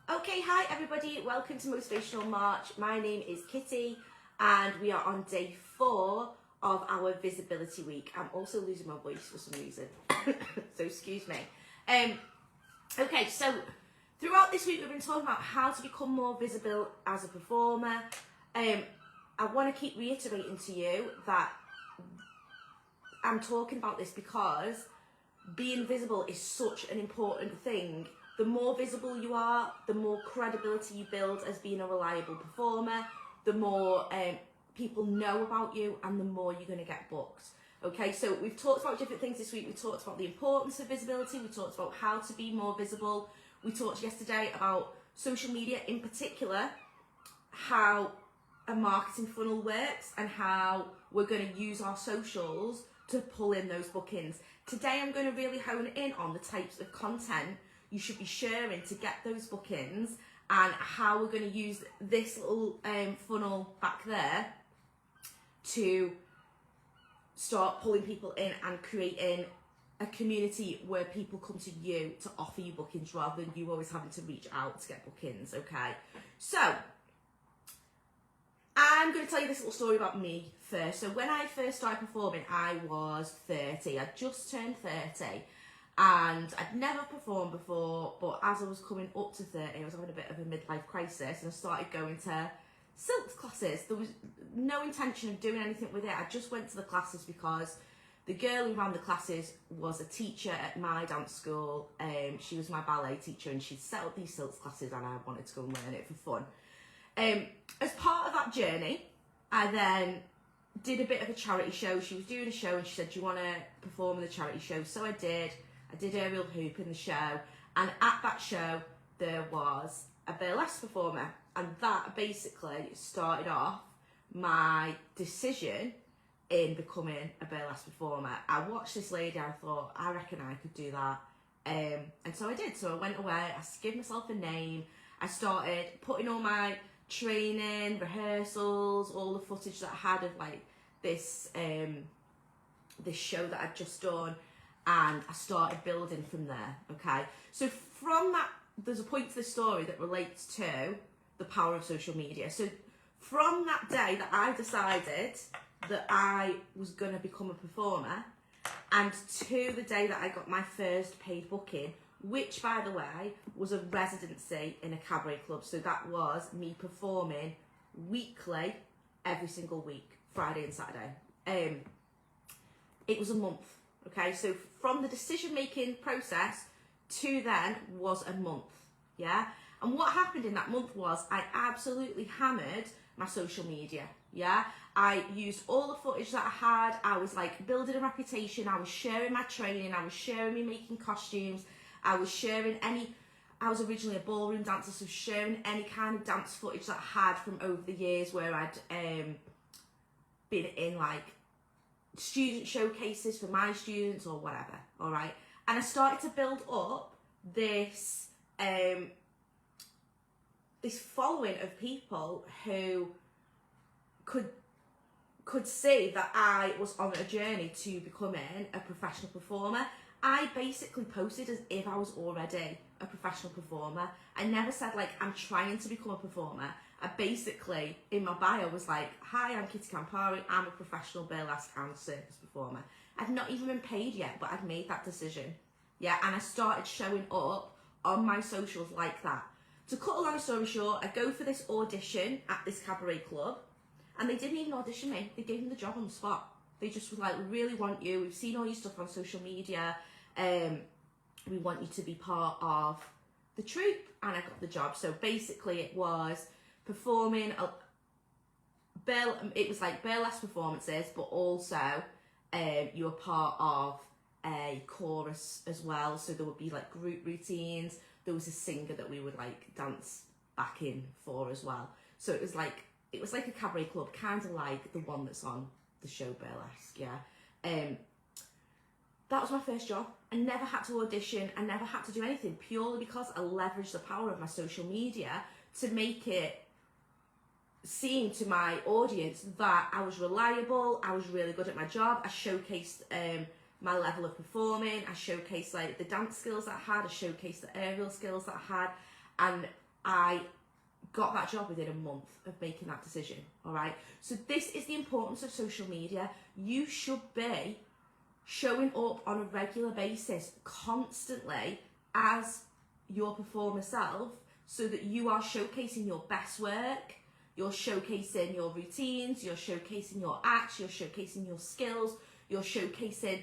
Okay, hi everybody, welcome to Motivational March. My name is Kitty and we are on day 4 of our visibility week. I'm also losing my voice for some reason, so excuse me. Okay, so throughout this week we've been talking about how to become more visible as a performer. I want to keep reiterating to you that I'm talking about this because being visible is such an important thing. The more visible you are, the more credibility you build as being a reliable performer, the more people know about you and the more you're going to get booked. Okay, so we've talked about different things this week. We talked about the importance of visibility. We talked about how to be more visible. We talked yesterday about social media in particular, how a marketing funnel works and how we're going to use our socials to pull in those bookings. Today I'm going to really hone in on the types of content you should be sharing to get those bookings and how we're going to use this little funnel back there to start pulling people in and creating a community where people come to you to offer you bookings rather than you always having to reach out to get bookings. Okay, so I'm going to tell you this little story about me first. So when I first started performing, I was 30. I just turned 30 and I'd never performed before, but as I was coming up to 30, I was having a bit of a midlife crisis and I started going to silks classes. There was no intention of doing anything with it. I just went to the classes because the girl who ran the classes was a teacher at my dance school. She was my ballet teacher and she'd set up these silks classes and I wanted to go and learn it for fun. As part of that journey, I then did a bit of a charity show. She was doing a show and she said, do you want to perform in the charity show? So I did. I did aerial hoop in the show, and at that show there was a burlesque performer, and that basically started off my decision in becoming a burlesque performer. I watched this lady and I thought, I reckon I could do that, and so I did. So I went away, I gave myself a name, I started putting all my training, rehearsals, all the footage that I had of like this show that I'd just done, and I started building from there. Okay, so from that, there's a point to the story that relates to the power of social media. So from that day that I decided that I was going to become a performer, and to the day that I got my first paid booking, which by the way was a residency in a cabaret club. So that was me performing weekly, every single week, Friday and Saturday. It was a month. Okay, so from the decision-making process to then was a month, yeah? And what happened in that month was I absolutely hammered my social media, yeah? I used all the footage that I had. I was like building a reputation. I was sharing my training. I was sharing me making costumes. I was sharing I was originally a ballroom dancer, so sharing any kind of dance footage that I had from over the years where I'd been in like student showcases for my students or whatever, all right? And I started to build up this this following of people who could see that I was on a journey to becoming a professional performer. I basically posted as if I was already a professional performer. I never said like I'm trying to become a performer. I basically, in my bio, was like, hi, I'm Kitty Campari, I'm a professional burlesque and circus performer. I'd not even been paid yet, but I'd made that decision. Yeah, and I started showing up on my socials like that. To cut a long story short, I go for this audition at this cabaret club, and they didn't even audition me. They gave me the job on the spot. They just were like, we really want you. We've seen all your stuff on social media. We want you to be part of the troupe. And I got the job. So basically it was performing, it was like burlesque performances, but also you were part of a chorus as well. So there would be like group routines. There was a singer that we would like dance back in for as well. So it was like a cabaret club, kind of like the one that's on the show Burlesque, yeah. That was my first job. I never had to audition. I never had to do anything, purely because I leveraged the power of my social media to make it seem to my audience that I was reliable, I was really good at my job. I showcased my level of performing. I showcased like the dance skills that I had. I showcased the aerial skills that I had, and I got that job within a month of making that decision, all right? So this is the importance of social media. You should be showing up on a regular basis, constantly, as your performer self, so that you are showcasing your best work, you're showcasing your routines, you're showcasing your acts, you're showcasing your skills, you're showcasing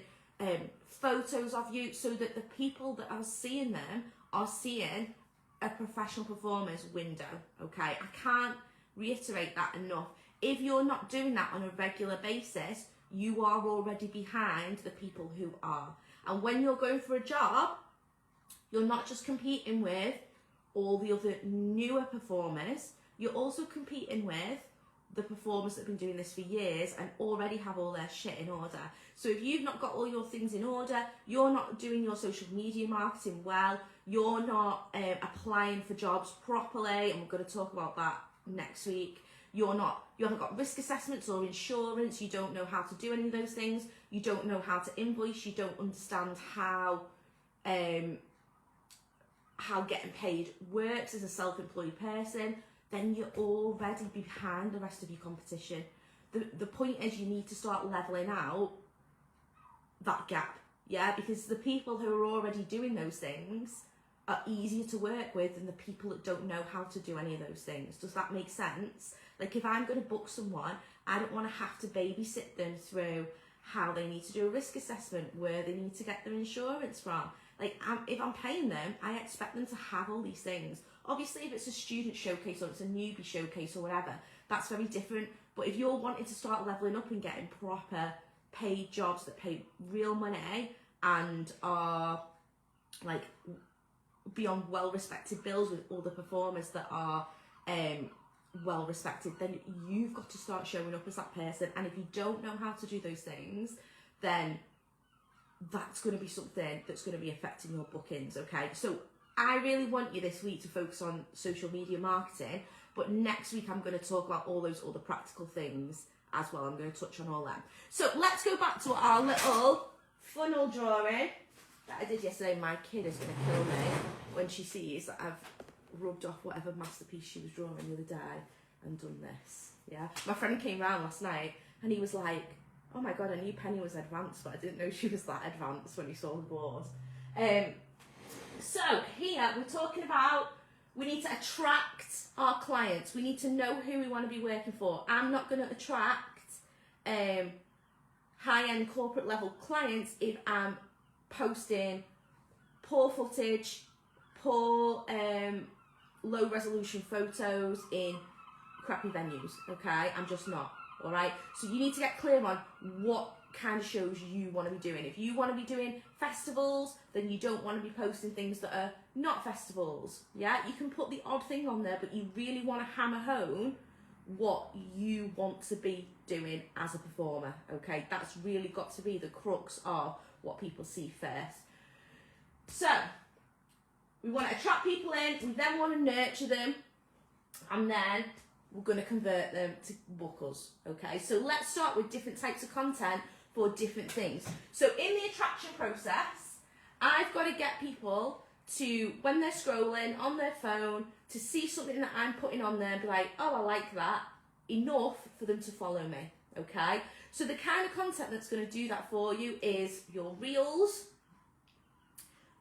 photos of you, so that the people that are seeing them are seeing a professional performer's window, okay? I can't reiterate that enough. If you're not doing that on a regular basis, you are already behind the people who are. And when you're going for a job, you're not just competing with all the other newer performers, you're also competing with the performers that have been doing this for years and already have all their shit in order. So if you've not got all your things in order, you're not doing your social media marketing well, you're not applying for jobs properly, and we're going to talk about that next week. You haven't got risk assessments or insurance, you don't know how to do any of those things, you don't know how to invoice, you don't understand how getting paid works as a self-employed person, then you're already behind the rest of your competition. The point is, you need to start leveling out that gap, yeah? Because the people who are already doing those things are easier to work with than the people that don't know how to do any of those things. Does that make sense? Like, if I'm going to book someone, I don't want to have to babysit them through how they need to do a risk assessment, where they need to get their insurance from. Like, if I'm paying them, I expect them to have all these things. Obviously, if it's a student showcase or it's a newbie showcase or whatever, that's very different. But if you're wanting to start leveling up and getting proper paid jobs that pay real money and are like beyond well-respected bills with other performers that are well respected, then you've got to start showing up as that person. And if you don't know how to do those things, then that's going to be something that's going to be affecting your bookings, okay? So I really want you this week to focus on social media marketing, but next week I'm going to talk about all those other practical things as well. I'm going to touch on all that. So let's go back to our little funnel drawing that I did yesterday. My kid is going to kill me when she sees that I've rubbed off whatever masterpiece she was drawing the other day and done this, yeah? My friend came round last night and he was like, oh my God, I knew Penny was advanced, but I didn't know she was that advanced when he saw the board. So here we're talking about, we need to attract our clients. We need to know who we want to be working for. I'm not going to attract high-end corporate level clients if I'm posting poor footage, poor low resolution photos in crappy venues, okay? I'm just not. All right, so you need to get clear on what kind of shows you want to be doing. If you want to be doing festivals, then you don't want to be posting things that are not festivals. Yeah, you can put the odd thing on there, but you really want to hammer home what you want to be doing as a performer. Okay, that's really got to be the crux of what people see first. So we want to attract people in, we then want to nurture them, and then we're going to convert them to book us, okay? So let's start with different types of content for different things. So in the attraction process, I've got to get people to, when they're scrolling on their phone, to see something that I'm putting on there and be like, oh, I like that, enough for them to follow me, okay? So the kind of content that's going to do that for you is your reels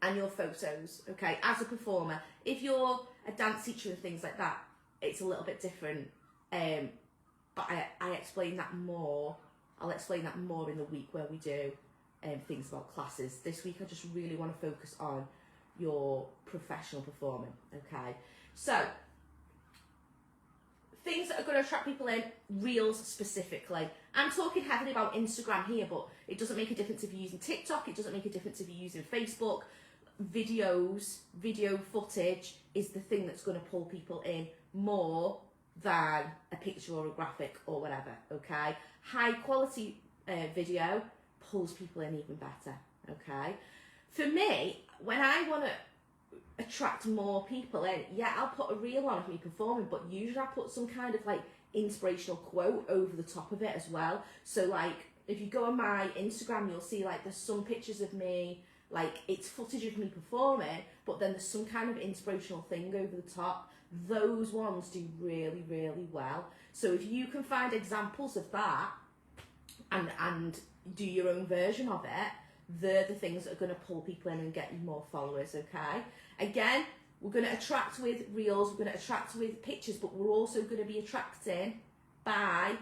and your photos, okay, as a performer. If you're a dance teacher and things like that, it's a little bit different, but I explain that more. I'll explain that more in the week where we do things about classes. This week I just really want to focus on your professional performing, okay? So, things that are going to attract people in, reels specifically. I'm talking heavily about Instagram here, but it doesn't make a difference if you're using TikTok, it doesn't make a difference if you're using Facebook. Videos, video footage is the thing that's going to pull people in more than a picture or a graphic or whatever, okay? High quality video pulls people in even better, okay? For me, when I want to attract more people in, yeah, I'll put a reel on of me performing, but usually I put some kind of like inspirational quote over the top of it as well. So like, if you go on my Instagram, you'll see like there's some pictures of me like it's footage of me performing, but then there's some kind of inspirational thing over the top. Those ones do really, really well. So if you can find examples of that and do your own version of it, they're the things that are going to pull people in and get you more followers, okay? Again, we're going to attract with reels, we're going to attract with pictures, but we're also going to be attracting by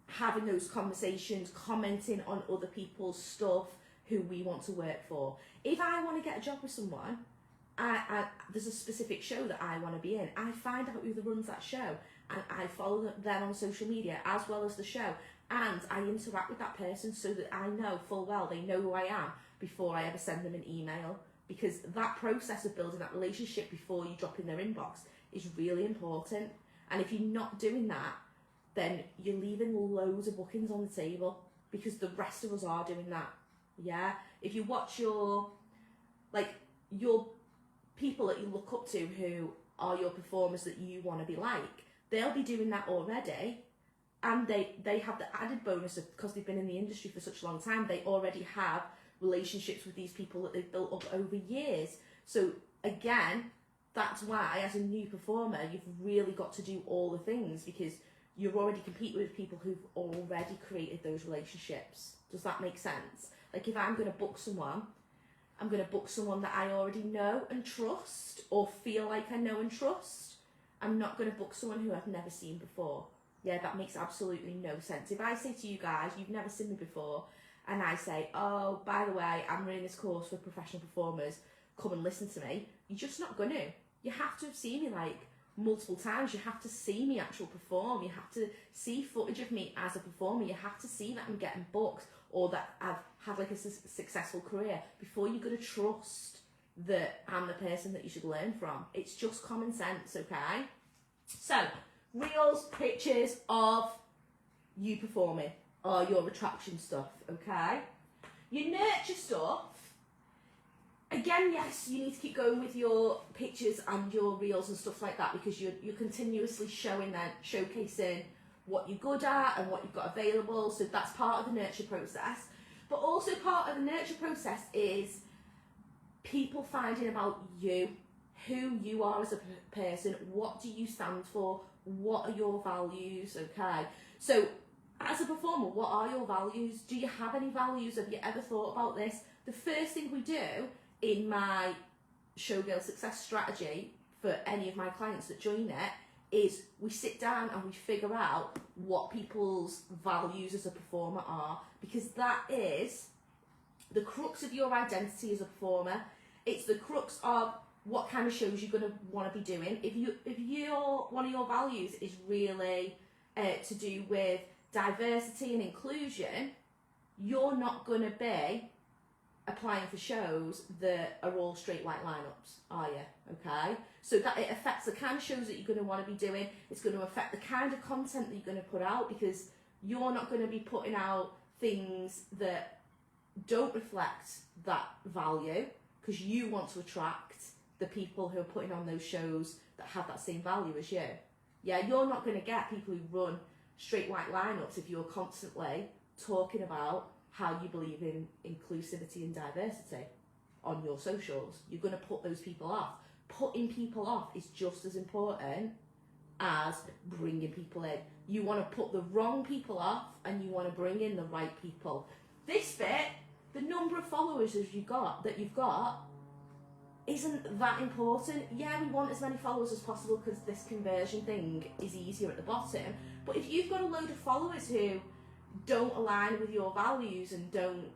having those conversations, commenting on other people's stuff who we want to work for. If I want to get a job with someone, there's a specific show that I want to be in, I find out who runs that show and I follow them on social media as well as the show, and I interact with that person so that I know full well they know who I am before I ever send them an email, because that process of building that relationship before you drop in their inbox is really important. And if you're not doing that, then you're leaving loads of bookings on the table, because the rest of us are doing that. Yeah, if you watch your people that you look up to who are your performers that you want to be like, they'll be doing that already, and they have the added bonus of, because they've been in the industry for such a long time, they already have relationships with these people that they've built up over years. So again, that's why as a new performer you've really got to do all the things, because you're already competing with people who've already created those relationships. Does that make sense? Like if I'm going to book someone, I'm going to book someone that I already know and trust, or feel like I know and trust. I'm not going to book someone who I've never seen before. Yeah, that makes absolutely no sense. If I say to you guys, you've never seen me before, and I say, oh, by the way, I'm running this course for professional performers, come and listen to me, you're just not going to. You have to have seen me like multiple times. You have to see me actually perform. You have to see footage of me as a performer. You have to see that I'm getting booked, or that I've had like a successful career, before you're going to trust that I'm the person that you should learn from. It's just common sense, okay? So, reels, pictures of you performing, or your attraction stuff, okay? Your nurture stuff, again, yes, you need to keep going with your pictures and your reels and stuff like that, because you're continuously showcasing what you're good at and what you've got available. So that's part of the nurture process. But also part of the nurture process is people finding about you, who you are as a person, what do you stand for, what are your values, okay? So as a performer, what are your values? Do you have any values? Have you ever thought about this? The first thing we do in my Showgirl Success strategy for any of my clients that join it is we sit down and we figure out what people's values as a performer are, because that is the crux of your identity as a performer. It's the crux of what kind of shows you're going to want to be doing. If one of your values is really to do with diversity and inclusion, you're not going to be applying for shows that are all straight white lineups, are you? Okay, so that it affects the kind of shows that you're going to want to be doing. It's going to affect the kind of content that you're going to put out, because you're not going to be putting out things that don't reflect that value, because you want to attract the people who are putting on those shows that have that same value as you. Yeah, you're not going to get people who run straight white lineups if you're constantly talking about how you believe in inclusivity and diversity on your socials. You're going to put those people off. Putting people off is just as important as bringing people in. You want to put the wrong people off and you want to bring in the right people. This bit, the number of followers that you've got isn't that important. Yeah, we want as many followers as possible because this conversion thing is easier at the bottom. But if you've got a load of followers who don't align with your values and don't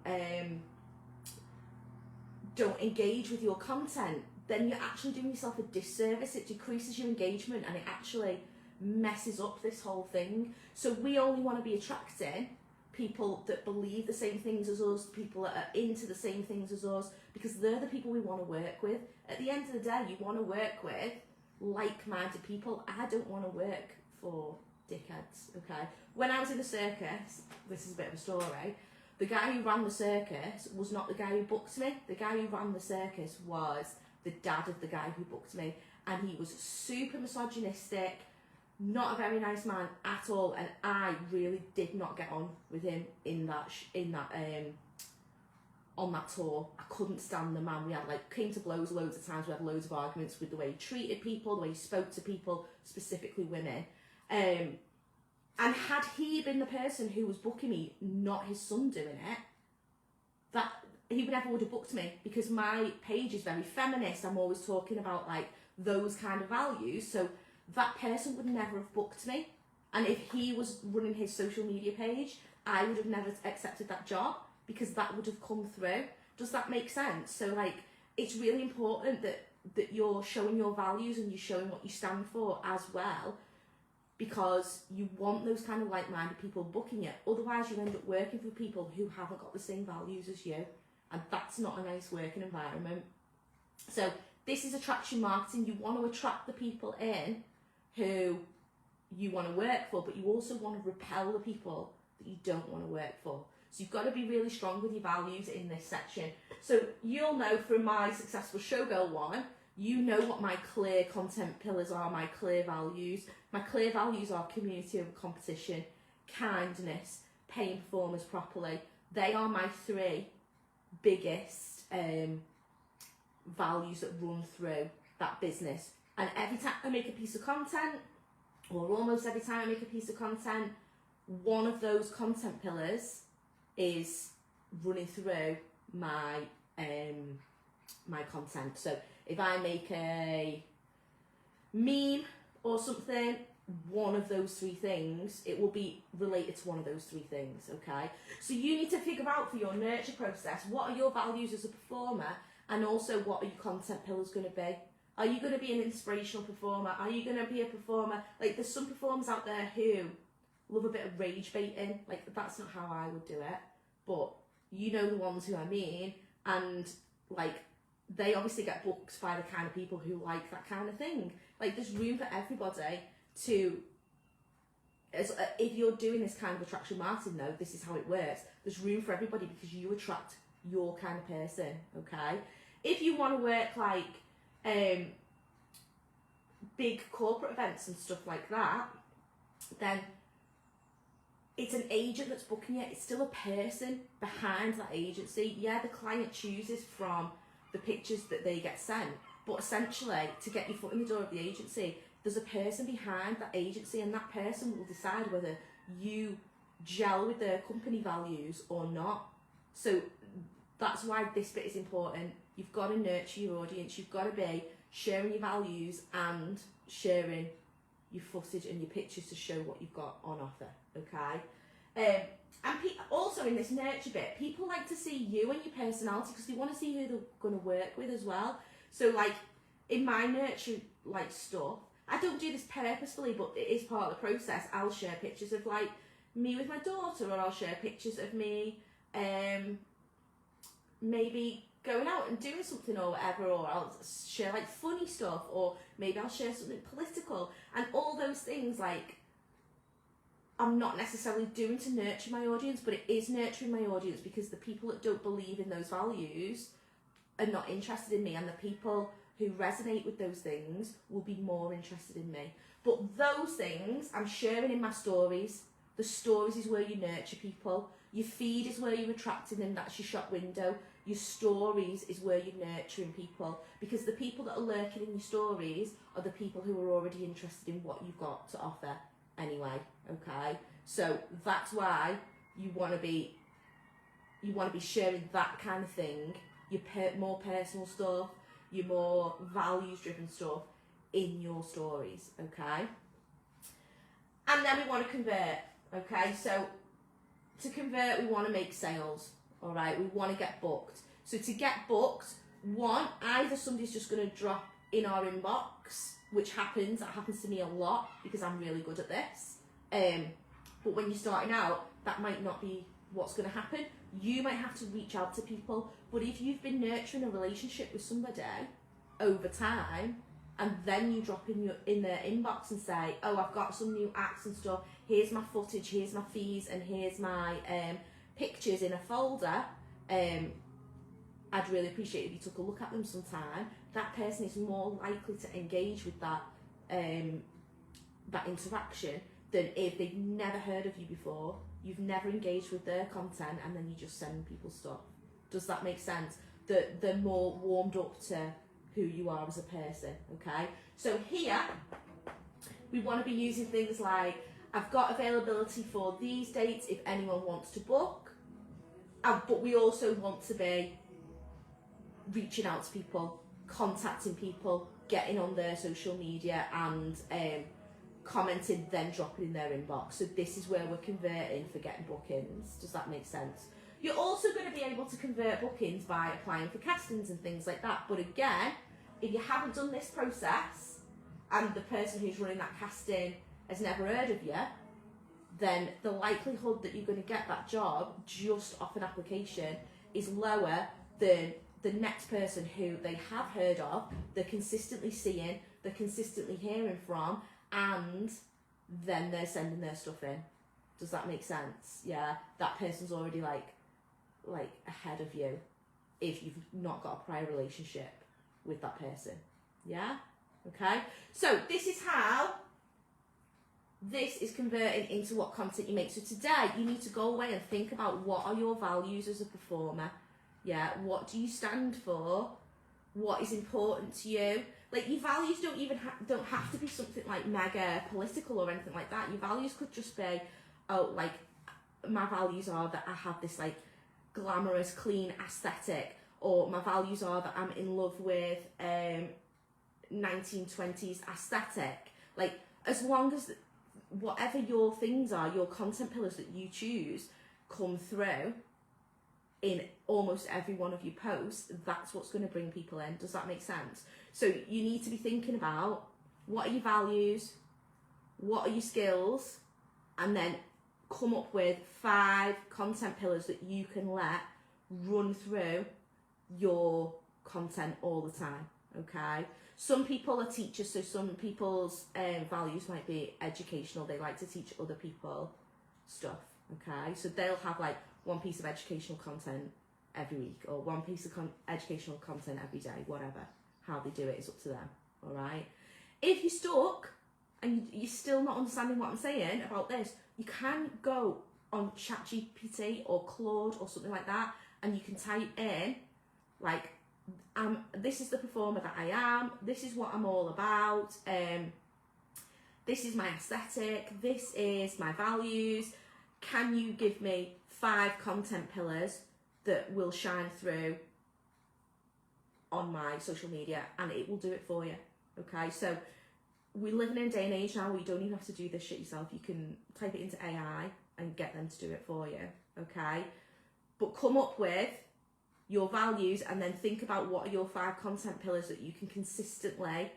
engage with your content, then you're actually doing yourself a disservice. It decreases your engagement and it actually messes up this whole thing. So we only want to be attracting people that believe the same things as us, people that are into the same things as us, because they're the people we want to work with. At the end of the day, you want to work with like-minded people. I don't want to work for dickheads, okay? When I was in the circus, this is a bit of a story, the guy who ran the circus was not the guy who booked me. The guy who ran the circus was the dad of the guy who booked me, and he was super misogynistic, not a very nice man at all, and I really did not get on with him in that on that tour. I couldn't stand the man. We had came to blows loads of times. We had loads of arguments with the way he treated people, the way he spoke to people, specifically women. And had he been the person who was booking me, not his son doing it, that he never would have booked me, because my page is very feminist. I'm always talking about those kind of values. So that person would never have booked me. And if he was running his social media page, I would have never accepted that job, because that would have come through. Does that make sense? So it's really important that you're showing your values and you're showing what you stand for as well, because you want those kind of like-minded people booking you. Otherwise you end up working for people who haven't got the same values as you, and that's not a nice working environment. So this is attraction marketing. You want to attract the people in who you want to work for, but you also want to repel the people that you don't want to work for. So you've got to be really strong with your values in this section. So you'll know from my Successful Showgirl one, you know what my clear content pillars are, my clear values. My clear values are community over competition, kindness, paying performers properly. They are my 3 biggest values that run through that business. And every time I make a piece of content, or almost every time I make a piece of content, one of those content pillars is running through my my content. So if I make a meme or something, one of those 3 things, it will be related to one of those 3 things, okay? So you need to figure out for your nurture process, what are your values as a performer, and also what are your content pillars going to be? Are you going to be an inspirational performer? Are you going to be a performer? There's some performers out there who love a bit of rage baiting. That's not how I would do it, but you know the ones who I mean, and they obviously get booked by the kind of people who like that kind of thing. There's room for everybody to, if you're doing this kind of attraction marketing though, this is how it works. There's room for everybody because you attract your kind of person, okay? If you want to work big corporate events and stuff like that, then it's an agent that's booking you. It's still a person behind that agency. Yeah, the client chooses from the pictures that they get sent, but essentially to get your foot in the door of the agency, there's a person behind that agency, and that person will decide whether you gel with their company values or not. So that's why this bit is important. You've got to nurture your audience. You've got to be sharing your values and sharing your footage and your pictures to show what you've got on offer, okay? And also in this nurture bit, people like to see you and your personality because they want to see who they're going to work with as well. So in my nurture stuff, I don't do this purposefully, but it is part of the process. I'll share pictures of me with my daughter, or I'll share pictures of me maybe going out and doing something or whatever, or I'll share funny stuff, or maybe I'll share something political, and all those things I'm not necessarily doing to nurture my audience, but it is nurturing my audience because the people that don't believe in those values are not interested in me, and the people who resonate with those things will be more interested in me. But those things I'm sharing in my stories. The stories is where you nurture people. Your feed is where you're attracting them. That's your shop window. Your stories is where you're nurturing people, because the people that are lurking in your stories are the people who are already interested in what you've got to offer anyway, okay? So that's why you want to be sharing that kind of thing, your more personal stuff, your more values driven stuff in your stories, okay? And then we want to convert, okay? So to convert, we want to make sales, all right? We want to get booked. So to get booked, either somebody's just going to drop in our inbox, which happens. That happens to me a lot because I'm really good at this. But when you're starting out, that might not be what's going to happen. You might have to reach out to people. But if you've been nurturing a relationship with somebody over time, and then you drop in their inbox and say, oh, I've got some new acts and stuff, here's my footage, here's my fees, and here's my pictures in a folder, I'd really appreciate if you took a look at them sometime. That person is more likely to engage with that interaction than if they've never heard of you before, you've never engaged with their content, and then you just send people stuff. Does that make sense? They're more warmed up to who you are as a person, okay? So here, we want to be using things like, I've got availability for these dates if anyone wants to book, but we also want to be reaching out to people, contacting people, getting on their social media and commenting, then dropping in their inbox. So this is where we're converting for getting bookings. Does that make sense? You're also going to be able to convert bookings by applying for castings and things like that. But again, if you haven't done this process and the person who's running that casting has never heard of you, then the likelihood that you're going to get that job just off an application is lower than the next person who they have heard of, they're consistently seeing, they're consistently hearing from, and then they're sending their stuff in. Does that make sense? Yeah, that person's already like ahead of you if you've not got a prior relationship with that person. Yeah? Okay? So this is how this is converting into what content you make. So today you need to go away and think about, what are your values as a performer? Yeah, what do you stand for? What is important to you? Like, your values don't have to be something like mega political or anything like that. Your values could just be, oh, like, my values are that I have this like glamorous, clean aesthetic, or my values are that I'm in love with 1920s aesthetic. Like, as long as whatever your things are, your content pillars that you choose come through in almost every one of your posts, that's what's going to bring people in. Does that make sense? So you need to be thinking about, what are your values, what are your skills, and then come up with 5 content pillars that you can let run through your content all the time, okay? Some people are teachers, so some people's values might be educational. They like to teach other people stuff, okay? So they'll have like one piece of educational content every week, or one piece of educational content every day, whatever. How they do it is up to them, all right? If you're stuck and you're still not understanding what I'm saying about this, you can go on ChatGPT or Claude or something like that, and you can type in, like, this is the performer that I am, this is what I'm all about, this is my aesthetic, this is my values. Can you give me 5 content pillars that will shine through on my social media? And it will do it for you, okay? So we live in a day and age now where you don't even have to do this shit yourself. You can type it into AI and get them to do it for you, okay? But come up with your values and then think about, what are your 5 content pillars that you can consistently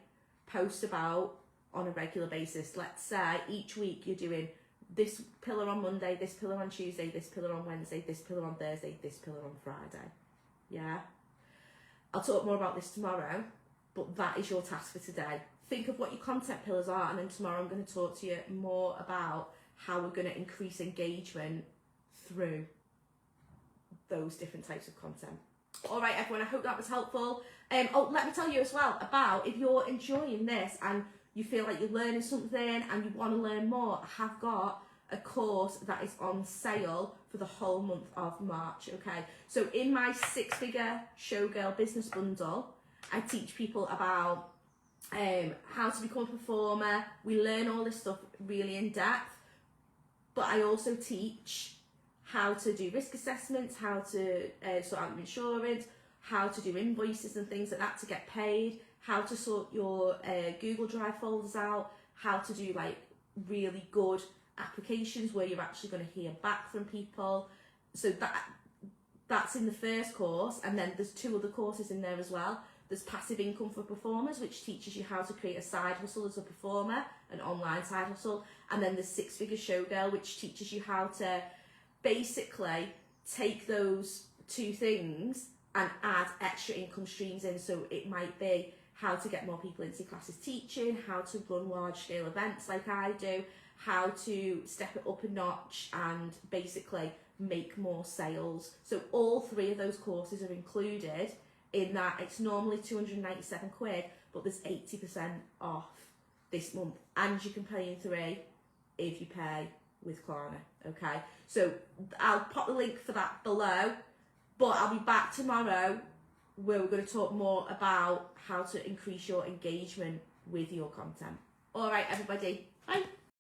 post about on a regular basis. Let's say each week you're doing this pillar on Monday, this pillar on Tuesday, this pillar on Wednesday, this pillar on Thursday, this pillar on Friday. Yeah? I'll talk more about this tomorrow, but that is your task for today. Think of what your content pillars are, and then tomorrow I'm going to talk to you more about how we're going to increase engagement through those different types of content. All right, everyone, I hope that was helpful. Let me tell you as well about, if you're enjoying this and you feel like you're learning something and you want to learn more, I have got a course that is on sale for the whole month of March, okay? So in my 6-figure Showgirl business bundle, I teach people about how to become a performer. We learn all this stuff really in depth, but I also teach how to do risk assessments, how to sort out your insurance, how to do invoices and things like that to get paid, how to sort your Google Drive folders out, how to do like really good applications where you're actually going to hear back from people. So that's in the first course, and then there's 2 other courses in there as well. There's Passive Income for Performers, which teaches you how to create a side hustle as a performer, an online side hustle, and then there's 6-figure Showgirl, which teaches you how to basically take those 2 things and add extra income streams in. So it might be how to get more people into classes teaching, how to run large scale events like I do, how to step it up a notch and basically make more sales. So all 3 of those courses are included in that. It's normally 297 quid, but there's 80% off this month, and you can pay in 3 if you pay with Klarna, okay? So I'll pop the link for that below. But I'll be back tomorrow where we're going to talk more about how to increase your engagement with your content. All right, everybody. Bye.